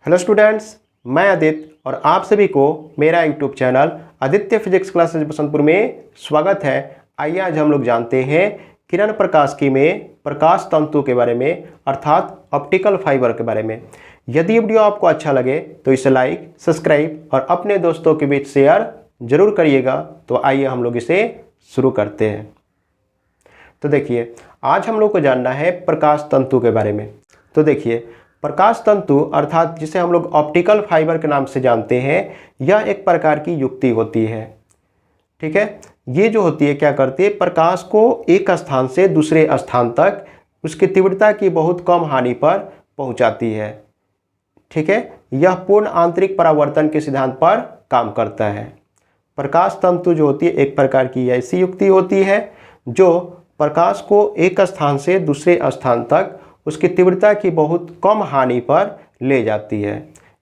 Hello students, मैं आदित्य और आप सभी को मेरा YouTube channel Aditya physics classes Basantpur में स्वागत है। आइए आज हम लोग जानते हैं किरण प्रकाशिकी में प्रकाश तंतु के बारे में अर्थात ऑप्टिकल फाइबर के बारे में। यदि ये वीडियो आपको अच्छा लगे तो इसे लाइक, सब्सक्राइब और अपने दोस्तों के बीच शेयर जरूर करिएगा। तो आइए हम लोग इसे शुरू करते हैं। तो देखिए, आज हम लोग को जानना है प्रकाश तंतु के बारे में। तो देखिए, प्रकाश तंतु अर्थात जिसे हम लोग ऑप्टिकल फाइबर के नाम से जानते हैं, यह एक प्रकार की युक्ति होती है। ठीक है, ये जो होती है क्या करती है, प्रकाश को एक स्थान से दूसरे स्थान तक उसकी तीव्रता की बहुत कम हानि पर पहुंचाती है। ठीक है, यह पूर्ण आंतरिक परावर्तन के सिद्धांत पर काम करता है। प्रकाश तंतु जो होती है एक प्रकार की ऐसी युक्ति होती है जो प्रकाश को एक स्थान से दूसरे स्थान तक उसकी तीव्रता की बहुत कम हानि पर ले जाती है।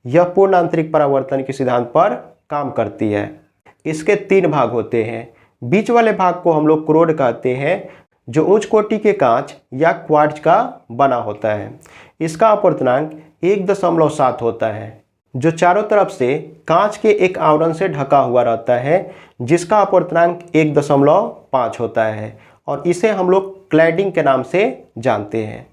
यह पूर्ण आंतरिक परावर्तन के सिद्धांत पर काम करती है। इसके तीन भाग होते हैं। बीच वाले भाग को हम लोग क्रोड कहते हैं, जो उच्च कोटि के कांच या क्वार्ट्ज का बना होता है। इसका अपवर्तनांक 1.7 होता है, जो चारों तरफ से कांच के एक आवरण से ढका हुआ रहता है, जिसका अपवर्तनांक 1.5 होता है और इसे हम लोग क्लैडिंग के नाम से जानते हैं।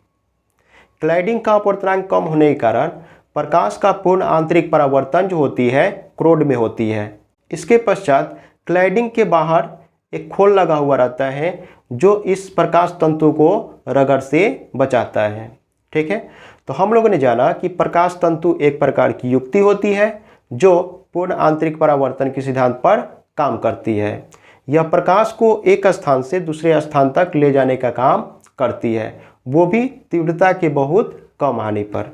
क्लैडिंग का अपवर्तनांक कम होने के कारण प्रकाश का पूर्ण आंतरिक परावर्तन जो होती है क्रोड में होती है। इसके पश्चात क्लैडिंग के बाहर एक खोल लगा हुआ रहता है जो इस प्रकाश तंतु को रगड़ से बचाता है। ठीक है, तो हम लोगों ने जाना कि प्रकाश तंतु एक प्रकार की युक्ति होती है जो पूर्ण आंतरिक परावर्तन के सिद्धांत पर काम करती है। यह प्रकाश को एक स्थान से दूसरे स्थान तक ले जाने का काम करती है, वो भी तीव्रता के बहुत कम हानि पर।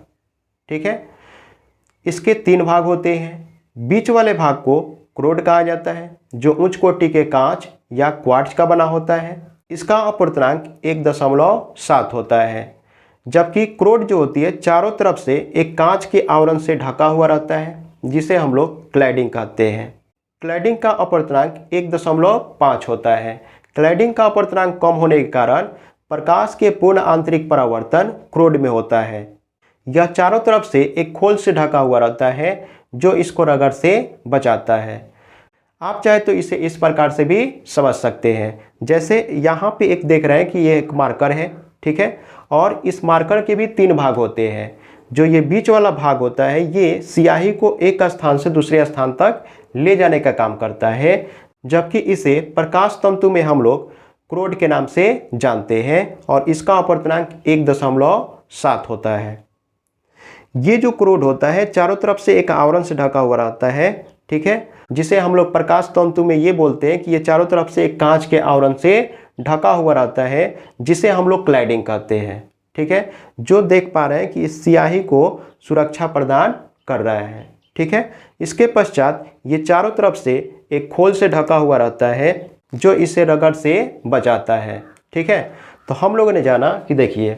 ठीक है, इसके तीन भाग होते हैं। बीच वाले भाग को क्रोड कहा जाता है, जो उच्च कोटि के कांच या क्वार्ट्ज का बना होता है। इसका अपवर्तनांक 1.7 होता है, जबकि क्रोड जो होती है चारों तरफ से एक कांच के आवरण से ढका हुआ रहता है, जिसे हम लोग क्लैडिंग कहते हैं। क्लैडिंग का अपवर्तनांक 1.5 होता है। क्लैडिंग का अपवर्तनांक कम होने के कारण प्रकाश के पूर्ण आंतरिक परावर्तन क्रोड में होता है। यह चारों तरफ से एक खोल से ढका हुआ रहता है जो इसको रगड़ से बचाता है। आप चाहे तो इसे इस प्रकार से भी समझ सकते हैं, जैसे यहाँ पे एक देख रहे हैं कि ये एक मार्कर है। ठीक है, और इस मार्कर के भी तीन भाग होते हैं। जो ये बीच वाला भाग होता है, ये स्याही को एक स्थान से दूसरे स्थान तक ले जाने का काम करता है, जबकि इसे प्रकाश तंतु में हम लोग क्रोड के नाम से जानते हैं और इसका अपवर्तनांक 1.7 होता है। ये जो क्रोड होता है चारों तरफ से एक आवरण से ढका हुआ रहता है। ठीक है, जिसे हम लोग प्रकाश तंतु में ये बोलते हैं कि ये चारों तरफ से एक कांच के आवरण से ढका हुआ रहता है, जिसे हम लोग क्लैडिंग कहते हैं। ठीक है, जो देख पा रहे हैं कि इस स्याही को सुरक्षा प्रदान कर रहा है। ठीक है, इसके पश्चात ये चारों तरफ से एक खोल से ढका हुआ रहता है जो इसे रगड़ से बचाता है। ठीक है, तो हम लोगों ने जाना कि देखिए,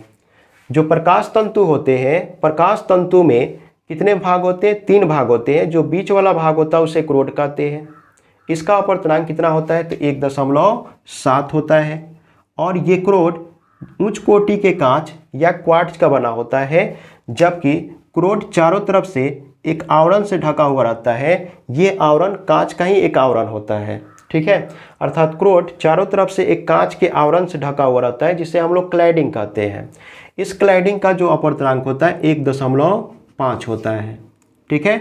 जो प्रकाश तंतु होते हैं, प्रकाश तंतु में कितने भाग होते हैं? तीन भाग होते हैं। जो बीच वाला भाग होता है उसे क्रोड कहते हैं। इसका अपवर्तनांक कितना होता है? तो 1.7 होता है। और ये क्रोड उच्च कोटि के कांच या क्वार्ट्ज का बना होता है, जबकि क्रोड चारों तरफ से एक आवरण से ढका हुआ रहता है। ये आवरण कांच का ही एक आवरण होता है। ठीक है, अर्थात क्रोड चारों तरफ से एक कांच के आवरण से ढका हुआ रहता है, जिसे हम लोग क्लैडिंग कहते हैं। इस क्लैडिंग का जो अपवर्तनांक होता है 1.5 होता है। ठीक है,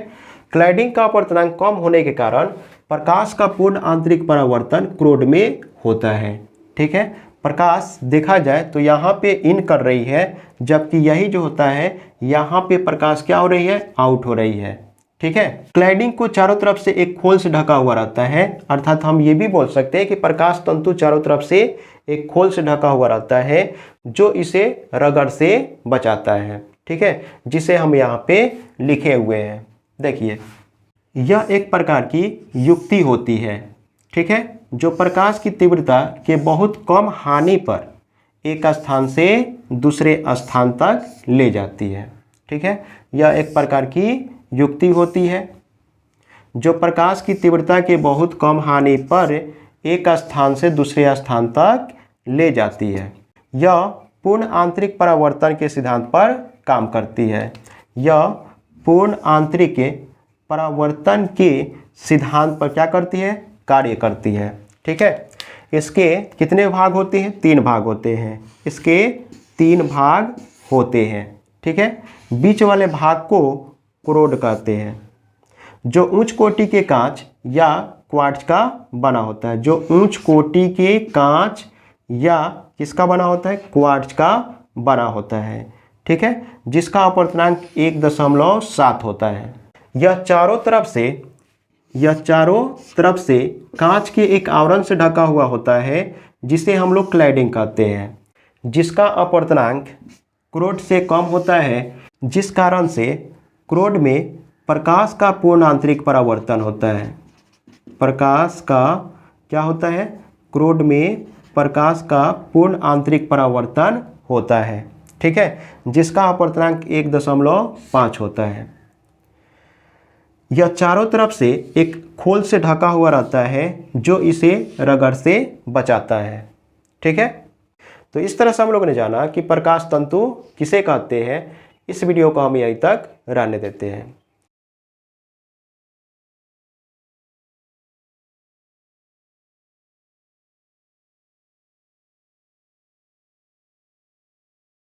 क्लैडिंग का अपवर्तनांक कम होने के कारण प्रकाश का पूर्ण आंतरिक परावर्तन क्रोड में होता है। ठीक है, प्रकाश देखा जाए तो यहाँ पे इन कर रही है, जबकि यही जो होता है यहाँ पे प्रकाश क्या हो रही है? आउट हो रही है। ठीक है, क्लैडिंग को चारों तरफ से एक खोल से ढका हुआ रहता है, अर्थात हम ये भी बोल सकते हैं कि प्रकाश तंतु चारों तरफ से एक खोल से ढका हुआ रहता है जो इसे रगड़ से बचाता है। ठीक है, जिसे हम यहाँ पे लिखे हुए हैं। देखिए, यह एक प्रकार की युक्ति होती है। ठीक है, जो प्रकाश की तीव्रता के बहुत कम हानि पर एक स्थान से दूसरे स्थान तक ले जाती है। ठीक है, यह एक प्रकार की युक्ति होती है जो प्रकाश की तीव्रता के बहुत कम हानि पर एक स्थान से दूसरे स्थान तक ले जाती है। यह पूर्ण आंतरिक परावर्तन के सिद्धांत पर काम करती है। यह पूर्ण आंतरिक परावर्तन के सिद्धांत पर क्या करती है, कार्य करती है। ठीक है, इसके कितने भाग होते हैं, 3 भाग होते हैं। इसके 3 भाग होते हैं। ठीक है, बीच वाले भाग को क्रोड कहते हैं, जो उच्च कोटि के कांच या क्वार्ट्ज का बना होता है। जो उच्च कोटि के कांच या किसका बना होता है, क्वार्ट्ज का बना होता है। ठीक है, जिसका अपवर्तनांक 1.7 होता है। यह चारों तरफ से कांच के एक आवरण से ढका हुआ होता है, जिसे हम लोग क्लैडिंग कहते हैं, जिसका अपवर्तनांक क्रोड से कम होता है, जिस कारण से क्रोड में प्रकाश का पूर्ण आंतरिक परावर्तन होता है। प्रकाश का क्या होता है, क्रोड में प्रकाश का पूर्ण आंतरिक परावर्तन होता है। ठीक है, जिसका अपवर्तनांक 1.5 होता है। यह चारों तरफ से एक खोल से ढका हुआ रहता है, जो इसे रगड़ से बचाता है। ठीक है, तो इस तरह से हम लोगों ने जाना कि प्रकाश तंतु किसे कहते हैं। इस वीडियो को हम यहीं तक रहने देते हैं।